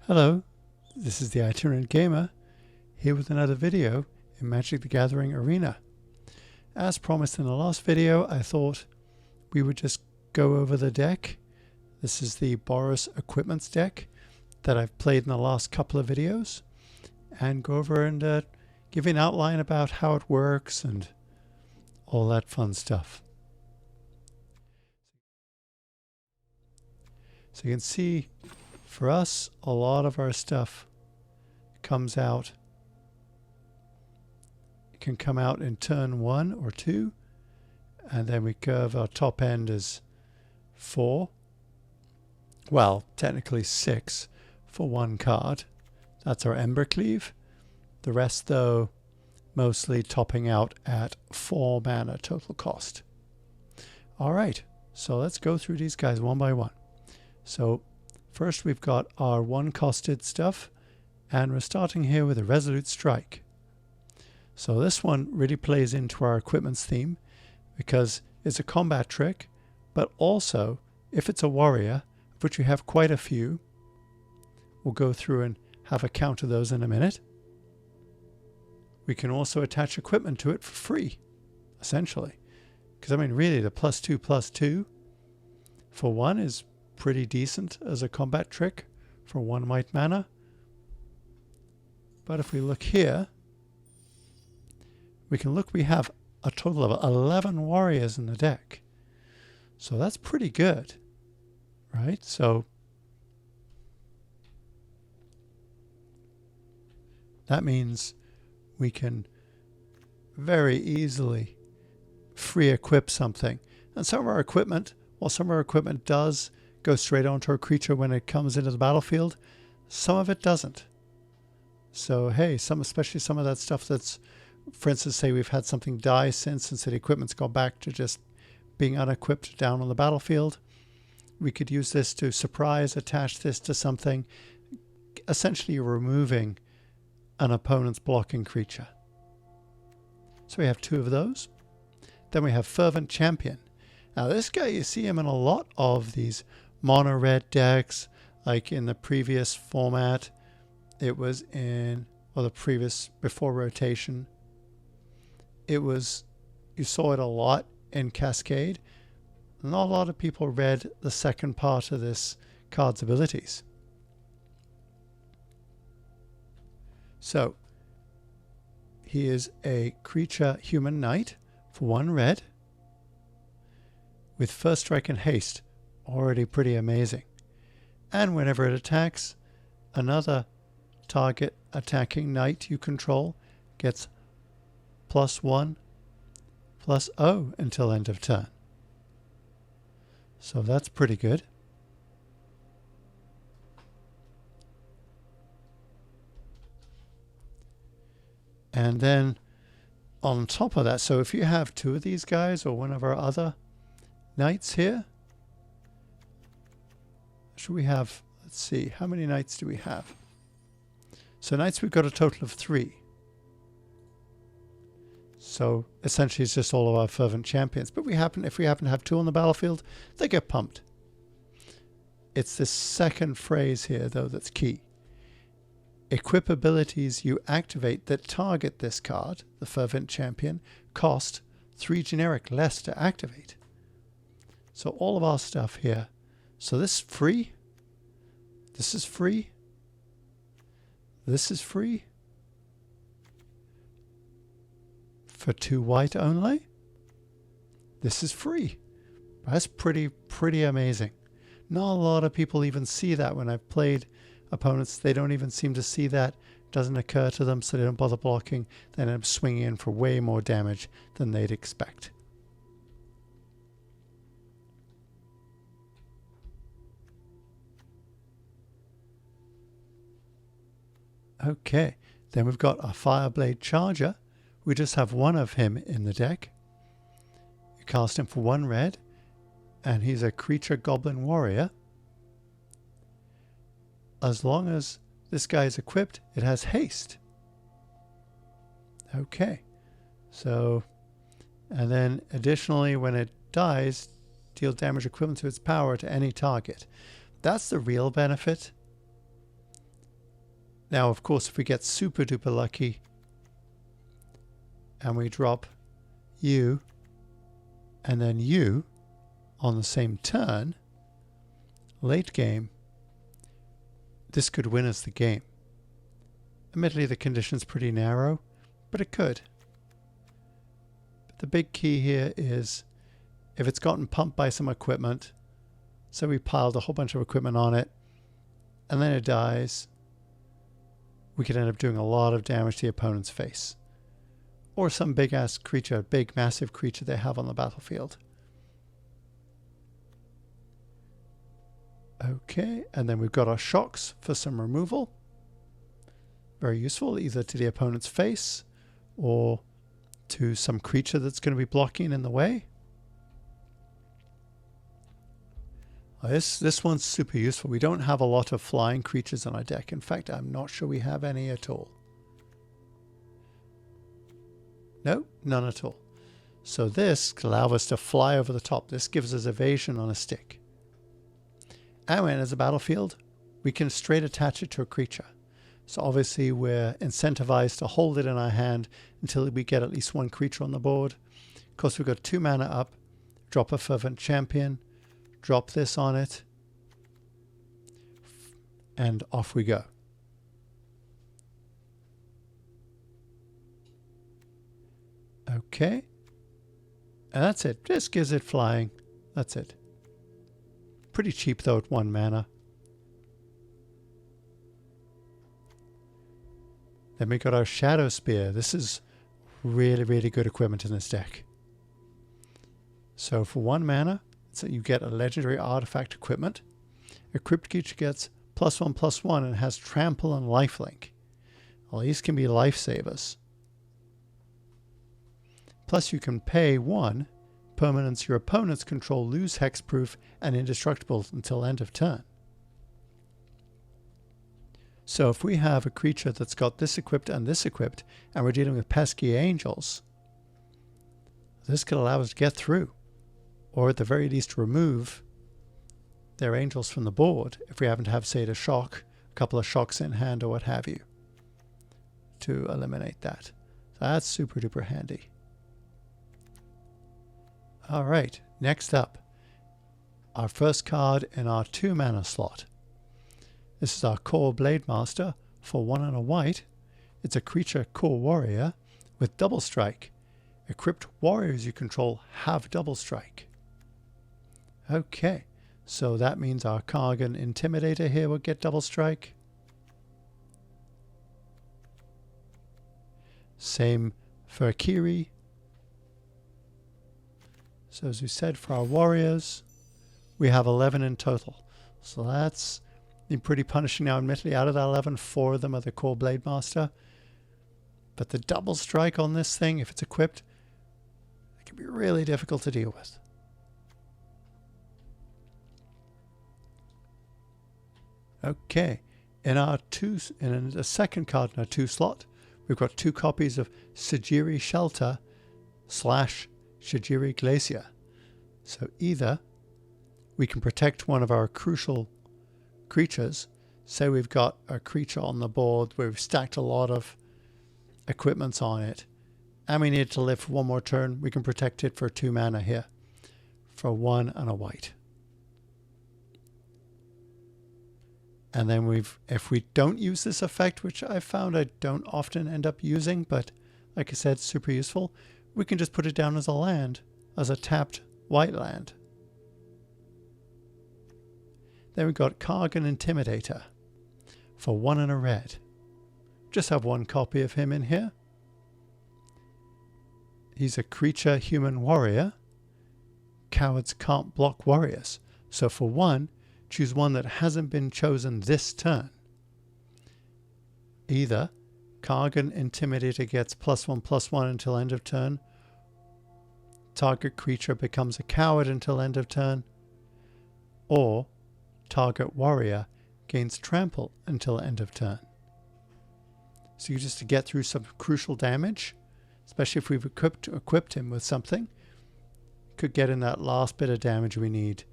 Hello, this is the Itinerant Gamer, here with another video in Magic the Gathering Arena. As promised in the last video, I thought we would just go over the deck. This is the Boros Equipments deck that I've played in the last couple of videos, and go over and give you an outline about how it works and all that fun stuff. So you can see, for us, a lot of our stuff comes out. It can come out in turn 1 or 2, and then we curve our top end as 4. Well, technically 6 for one card. That's our Embercleave. The rest, though, mostly topping out at 4 mana total cost. Alright, so let's go through these guys one by one. So first we've got our one-costed stuff, and we're starting here with a Resolute Strike. So this one really plays into our equipments theme because it's a combat trick, but also if it's a warrior, of which we have quite a few, we'll go through and have a count of those in a minute. We can also attach equipment to it for free, essentially. Because I mean really the +2/+2 for one is pretty decent as a combat trick for 1 white mana. But if we look here, we can look, we have a total of 11 warriors in the deck. So that's pretty good, right? So that means we can very easily free equip something. And some of our equipment, well, some of our equipment does go straight onto a creature when it comes into the battlefield. Some of it doesn't. So hey, especially some of that stuff that's, for instance, say we've had something die since, and so the equipment's gone back to just being unequipped down on the battlefield. We could use this to surprise attach this to something, essentially removing an opponent's blocking creature. So we have 2 of those. Then we have Fervent Champion. Now this guy, you see him in a lot of these mono red decks, like in the previous format. It was in, or the previous, before rotation. It was, you saw it a lot in Cascade. Not a lot of people read the second part of this card's abilities. So, he is a creature human knight for 1 red with first strike and haste. Already pretty amazing. And whenever it attacks, another target attacking knight you control gets +1/+0 until end of turn. So that's pretty good. And then on top of that, so if you have 2 of these guys or one of our other knights here, should we have, let's see, how many knights do we have? So knights, we've got a total of 3. So essentially it's just all of our Fervent Champions. But if we happen to have 2 on the battlefield, they get pumped. It's this second phrase here, though, that's key. Equip abilities you activate that target this card, the Fervent Champion, cost 3 generic less to activate. So all of our stuff here. So this is free. This is free. This is free. For 2 white only. This is free. That's pretty amazing. Not a lot of people even see that. When I've played opponents, they don't even seem to see that. It doesn't occur to them, so they don't bother blocking. They end up swinging in for way more damage than they'd expect. Okay, then we've got our Fireblade Charger. We just have 1 of him in the deck. You cast him for 1 red, and he's a creature goblin warrior. As long as this guy is equipped, it has haste. Okay, so, and then additionally when it dies, deal damage equivalent to its power to any target. That's the real benefit. Now, of course, if we get super duper lucky and we drop you and then you on the same turn, late game, this could win us the game. Admittedly, the condition's pretty narrow, but it could. But the big key here is if it's gotten pumped by some equipment, so we piled a whole bunch of equipment on it, and then it dies, we could end up doing a lot of damage to the opponent's face. Or some big-ass creature, big, massive creature they have on the battlefield. Okay, and then we've got our shocks for some removal. Very useful, either to the opponent's face or to some creature that's going to be blocking in the way. This one's super useful. We don't have a lot of flying creatures on our deck. In fact, I'm not sure we have any at all. No, none at all. So this allows us to fly over the top. This gives us evasion on a stick. And when it's a battlefield, we can straight attach it to a creature. So obviously we're incentivized to hold it in our hand until we get at least one creature on the board. Of course, we've got 2 mana up, drop a Fervent Champion, drop this on it, and off we go. Okay. And that's it. Just gives it flying. That's it. Pretty cheap though at 1 mana. Then we got our Shadow Spear. This is really, really good equipment in this deck. So for 1 mana, so you get a legendary artifact equipment. Equipped creature gets +1/+1 and has trample and lifelink. Well, these can be lifesavers. Plus you can pay 1 permanents your opponents control lose hexproof and indestructible until end of turn. So if we have a creature that's got this equipped and we're dealing with pesky angels, this could allow us to get through, or at the very least remove their angels from the board if we happen to have, say, a shock, a couple of shocks in hand or what have you, to eliminate that. So that's super duper handy. Alright, next up, our first card in our 2 mana slot. This is our Core Blade Master for 1 and a white. It's a creature core warrior with double strike. Equipped warriors you control have double strike. Okay, so that means our Kargan Intimidator here will get double strike. Same for Akiri. So as we said, for our warriors, we have 11 in total. So that's been pretty punishing now. Admittedly, out of that 11, 4 of them are the Core Blade Master. But the double strike on this thing, if it's equipped, it can be really difficult to deal with. Okay, in the second card in our 2 slot, we've got 2 copies of Sajiri Shelter / Shajiri Glacier. So either we can protect one of our crucial creatures. Say we've got a creature on the board where we've stacked a lot of equipments on it and we need it to live for 1 more turn. We can protect it for 2 mana here for 1 and a white. And then if we don't use this effect, which I found I don't often end up using, but like I said, super useful, we can just put it down as a land, as a tapped white land. Then we've got Kargan Intimidator for 1 and a red. Just have 1 copy of him in here. He's a creature human warrior. Cowards can't block warriors. So for 1, choose one that hasn't been chosen this turn. Either Kargan Intimidator gets +1/+1 until end of turn. Target creature becomes a coward until end of turn. Or target warrior gains trample until end of turn. So you just to get through some crucial damage, especially if we've equipped him with something, could get in that last bit of damage we need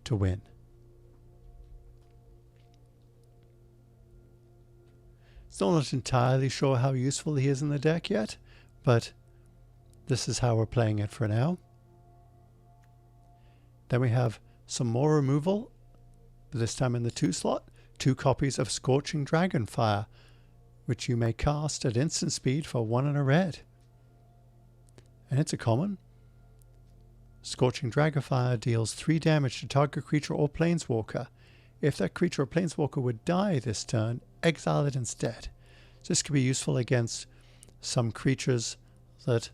to win. Still not entirely sure how useful he is in the deck yet, but this is how we're playing it for now. Then we have some more removal, this time in the 2 slot. 2 copies of Scorching Dragonfire, which you may cast at instant speed for 1 and a red. And it's a common. Scorching Dragonfire deals 3 damage to target creature or planeswalker. If that creature or planeswalker would die this turn, exile it instead. So this could be useful against some creatures that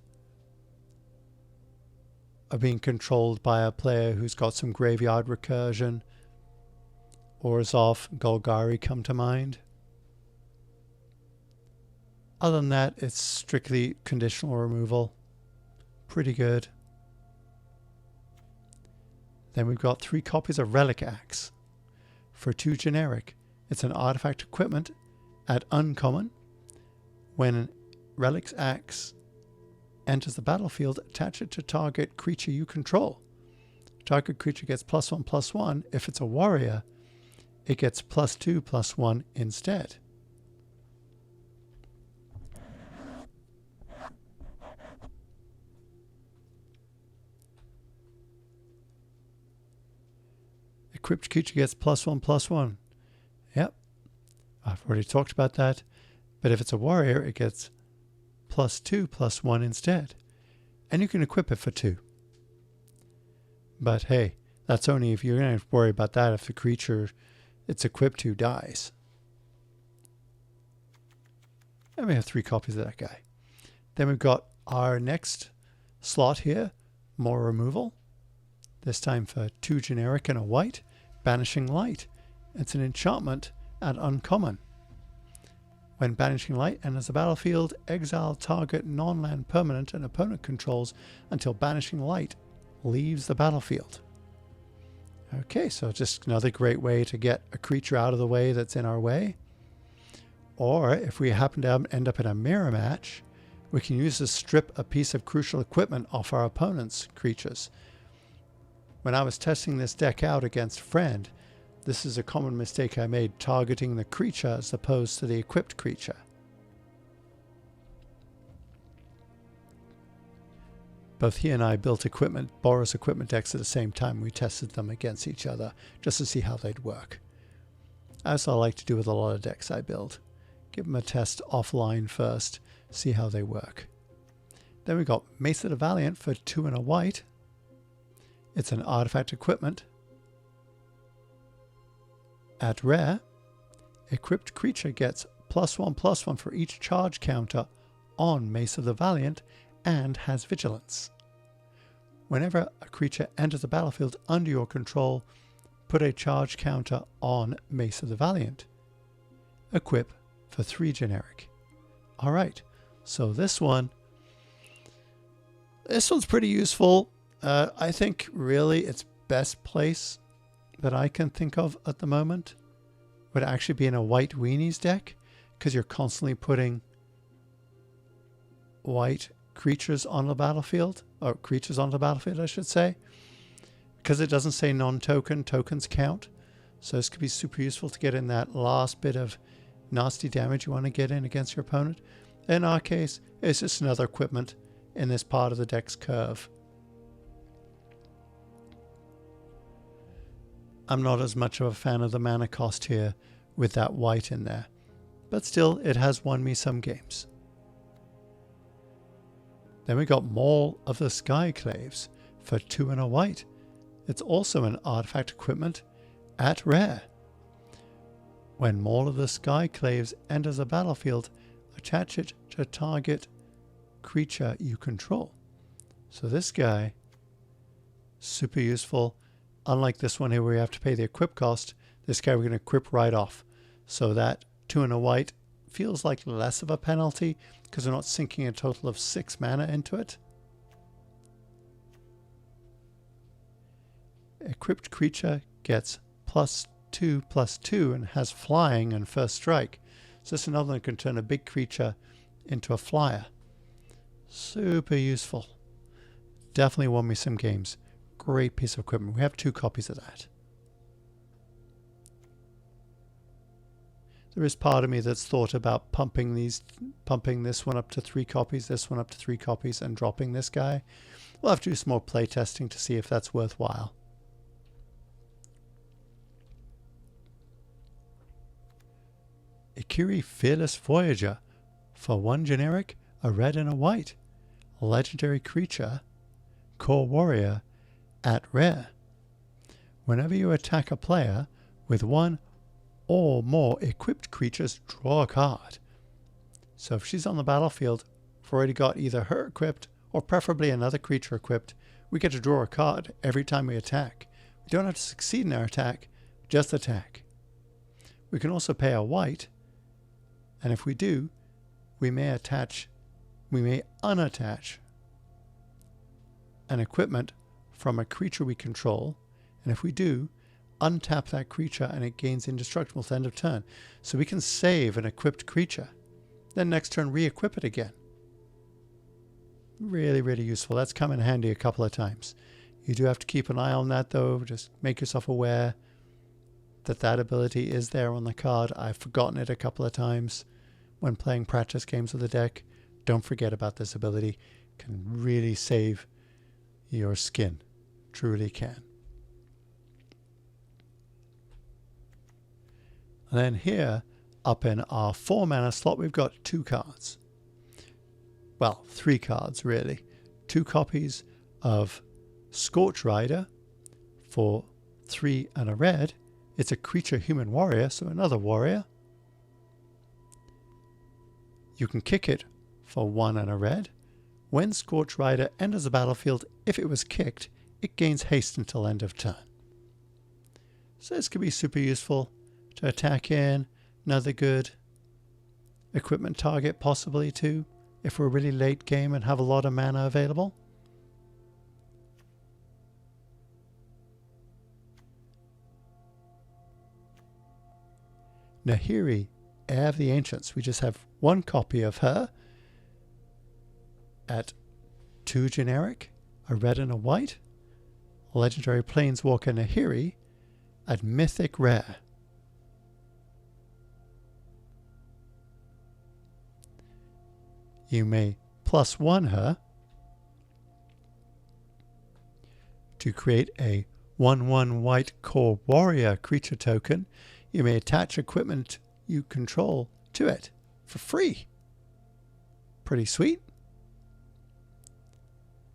are being controlled by a player who's got some graveyard recursion. Orzhov, Golgari come to mind. Other than that, it's strictly conditional removal. Pretty good. Then we've got 3 copies of Relic Axe. For 2 generic, it's an artifact equipment at uncommon. When Relic Axe enters the battlefield, attach it to target creature you control. Target creature gets +1/+1. If it's a warrior, it gets +2/+1 instead. Equipped creature gets +1/+1. Yep, I've already talked about that. But if it's a warrior, it gets +2/+1 instead. And you can equip it for 2. But hey, that's only if you're going to worry about that if the creature it's equipped to dies. And we have 3 copies of that guy. Then we've got our next slot here, more removal. This time for 2 generic and a white. Banishing Light. It's an enchantment at uncommon. When Banishing Light enters the battlefield, exile target non-land permanent an opponent controls until Banishing Light leaves the battlefield. Okay, so just another great way to get a creature out of the way that's in our way. Or if we happen to end up in a mirror match, we can use to strip a piece of crucial equipment off our opponent's creatures. When I was testing this deck out against Friend, this is a common mistake I made, targeting the creature as opposed to the equipped creature. Both he and I built Boros equipment decks at the same time. We tested them against each other just to see how they'd work. As I like to do with a lot of decks I build. Give them a test offline first, see how they work. Then we got Mace of the Valiant for 2 and a white. It's an artifact equipment. At rare, equipped creature gets +1/+1 for each charge counter on Mace of the Valiant and has vigilance. Whenever a creature enters the battlefield under your control, put a charge counter on Mace of the Valiant. Equip for 3 generic. Alright, so this one's pretty useful. I think really its best place that I can think of at the moment would actually be in a white weenies deck, because you're constantly putting white creatures on the battlefield, or creatures on the battlefield I should say, because it doesn't say non-token, tokens count. So this could be super useful to get in that last bit of nasty damage you want to get in against your opponent. In our case, it's just another equipment in this part of the deck's curve. I'm not as much of a fan of the mana cost here with that white in there, but still it has won me some games. Then we got Maul of the Skyclaves for 2 and a white. It's also an artifact equipment at rare. When Maul of the Skyclaves enters a battlefield, attach it to target creature you control. So this guy, super useful. Unlike this one here where we have to pay the equip cost, this guy we're going to equip right off. So that 2 and a white feels like less of a penalty because we're not sinking a total of 6 mana into it. Equipped creature gets +2/+2 and has flying and first strike. So this is another one that can turn a big creature into a flyer. Super useful. Definitely won me some games. Great piece of equipment. We have 2 copies of that. There is part of me that's thought about pumping this one up to 3 copies, this one up to 3 copies, and dropping this guy. We'll have to do some more play testing to see if that's worthwhile. Ikiri Fearless Voyager. For 1 generic, a red and a white. Legendary creature, core warrior, at rare. Whenever you attack a player with 1 or more equipped creatures, draw a card. So if she's on the battlefield, we've already got either her equipped or preferably another creature equipped. We get to draw a card every time we attack. We don't have to succeed in our attack, just attack. We can also pay a white, and if we do, we may unattach an equipment from a creature we control, and if we do, untap that creature and it gains indestructible at the end of turn. So we can save an equipped creature, then next turn re-equip it again. Really, really useful. That's come in handy a couple of times. You do have to keep an eye on that though. Just make yourself aware that that ability is there on the card. I've forgotten it a couple of times when playing practice games with the deck. Don't forget about this ability. It can really save your skin. Truly can. And then here, up in our 4 mana slot, we've got 2 cards. Well, 3 cards really. 2 copies of Scorch Rider for 3 and a red. It's a creature human warrior, so another warrior. You can kick it for 1 and a red. When Scorch Rider enters the battlefield, if it was kicked, it gains haste until end of turn. So this could be super useful to attack in. Another good equipment target possibly too, if we're really late game and have a lot of mana available. Nahiri, Heir of the Ancients. We just have 1 copy of her at 2 generic, a red and a white. Legendary Planeswalker Nahiri at mythic rare. You may +1 her to create a 1/1 white core warrior creature token. You may attach equipment you control to it for free. Pretty sweet.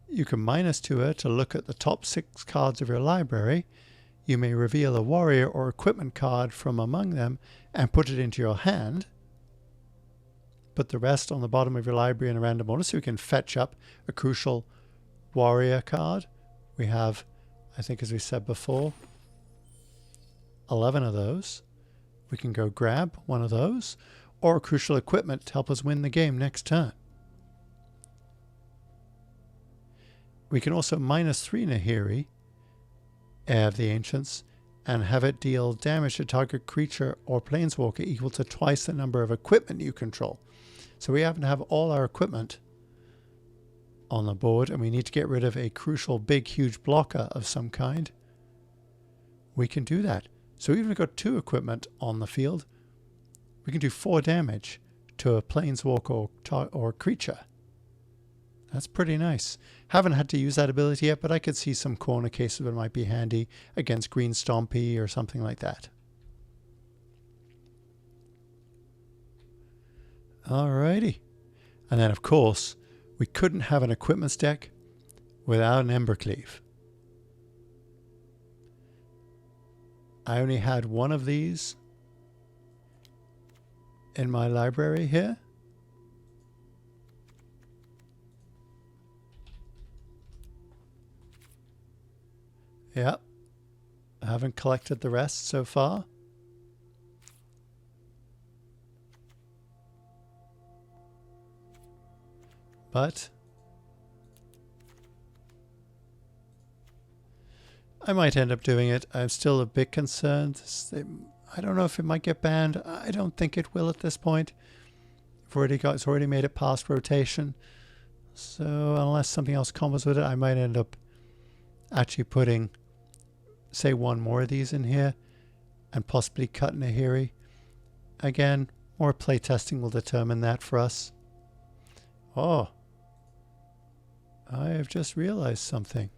You can -2 her to look at the top 6 cards of your library. You may reveal a warrior or equipment card from among them and put it into your hand. Put the rest on the bottom of your library in a random order so you can fetch up a crucial warrior card. We have, I think as we said before, 11 of those. We can go grab one of those or crucial equipment to help us win the game next turn. We can also -3 Nahiri, Heir of the Ancients, and have it deal damage to target creature or planeswalker equal to twice the number of equipment you control. So we happen to have all our equipment on the board and we need to get rid of a crucial big huge blocker of some kind. We can do that. So even if we've got 2 equipment on the field, we can do 4 damage to a planeswalker or creature. That's pretty nice. Haven't had to use that ability yet, but I could see some corner cases where it might be handy against Green Stompy or something like that. Alrighty. And then of course, we couldn't have an equipments deck without an Embercleave. I only had 1 of these in my library here. Yep. I haven't collected the rest so far. But I might end up doing it. I'm still a bit concerned. I don't know if it might get banned. I don't think it will at this point. It's already made it past rotation. So unless something else comes with it, I might end up actually putting, say, 1 more of these in here and possibly cut Nahiri. Again, more playtesting will determine that for us. Oh, I have just realized something.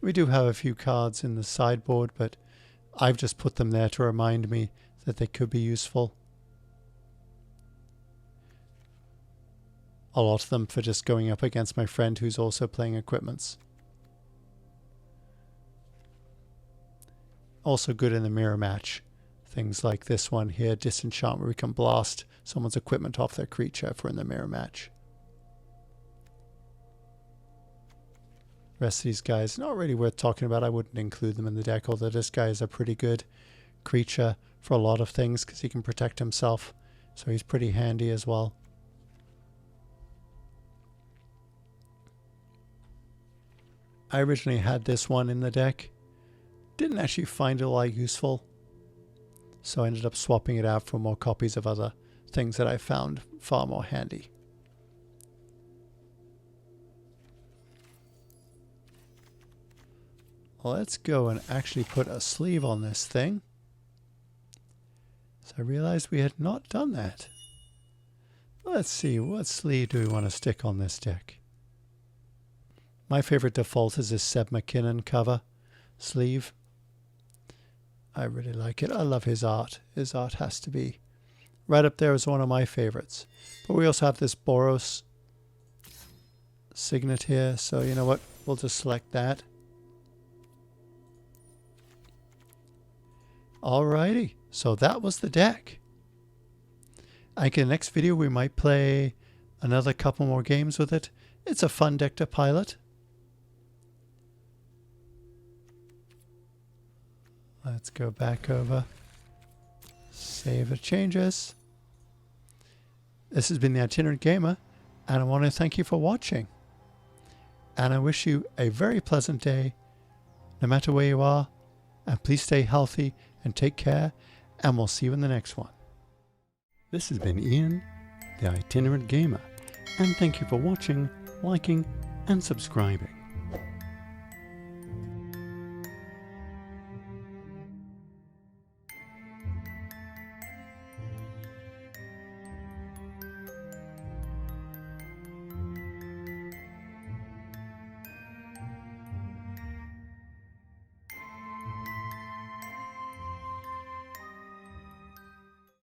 We do have a few cards in the sideboard, but I've just put them there to remind me that they could be useful. A lot of them for just going up against my friend who's also playing equipments. Also good in the mirror match. Things like this one here, Disenchant, where we can blast someone's equipment off their creature if we're in the mirror match. Rest of these guys, not really worth talking about. I wouldn't include them in the deck, although this guy is a pretty good creature for a lot of things because he can protect himself. So he's pretty handy as well. I originally had this one in the deck. Didn't actually find it a lot useful. So I ended up swapping it out for more copies of other things that I found far more handy. Let's go and actually put a sleeve on this thing. So I realized we had not done that. Let's see, what sleeve do we want to stick on this deck? My favorite default is this Seb McKinnon cover sleeve. I really like it. I love his art. His art has to be right up there as one of my favorites. But we also have this Boros signet here. So you know what? We'll just select that. Alrighty, so that was the deck. I think in the next video we might play another couple more games with it. It's a fun deck to pilot. Let's go back over. Save the changes. This has been the Itinerant Gamer, and I want to thank you for watching. And I wish you a very pleasant day, no matter where you are. And please stay healthy and take care, and we'll see you in the next one. This has been Ian, the Itinerant Gamer, and thank you for watching, liking, and subscribing.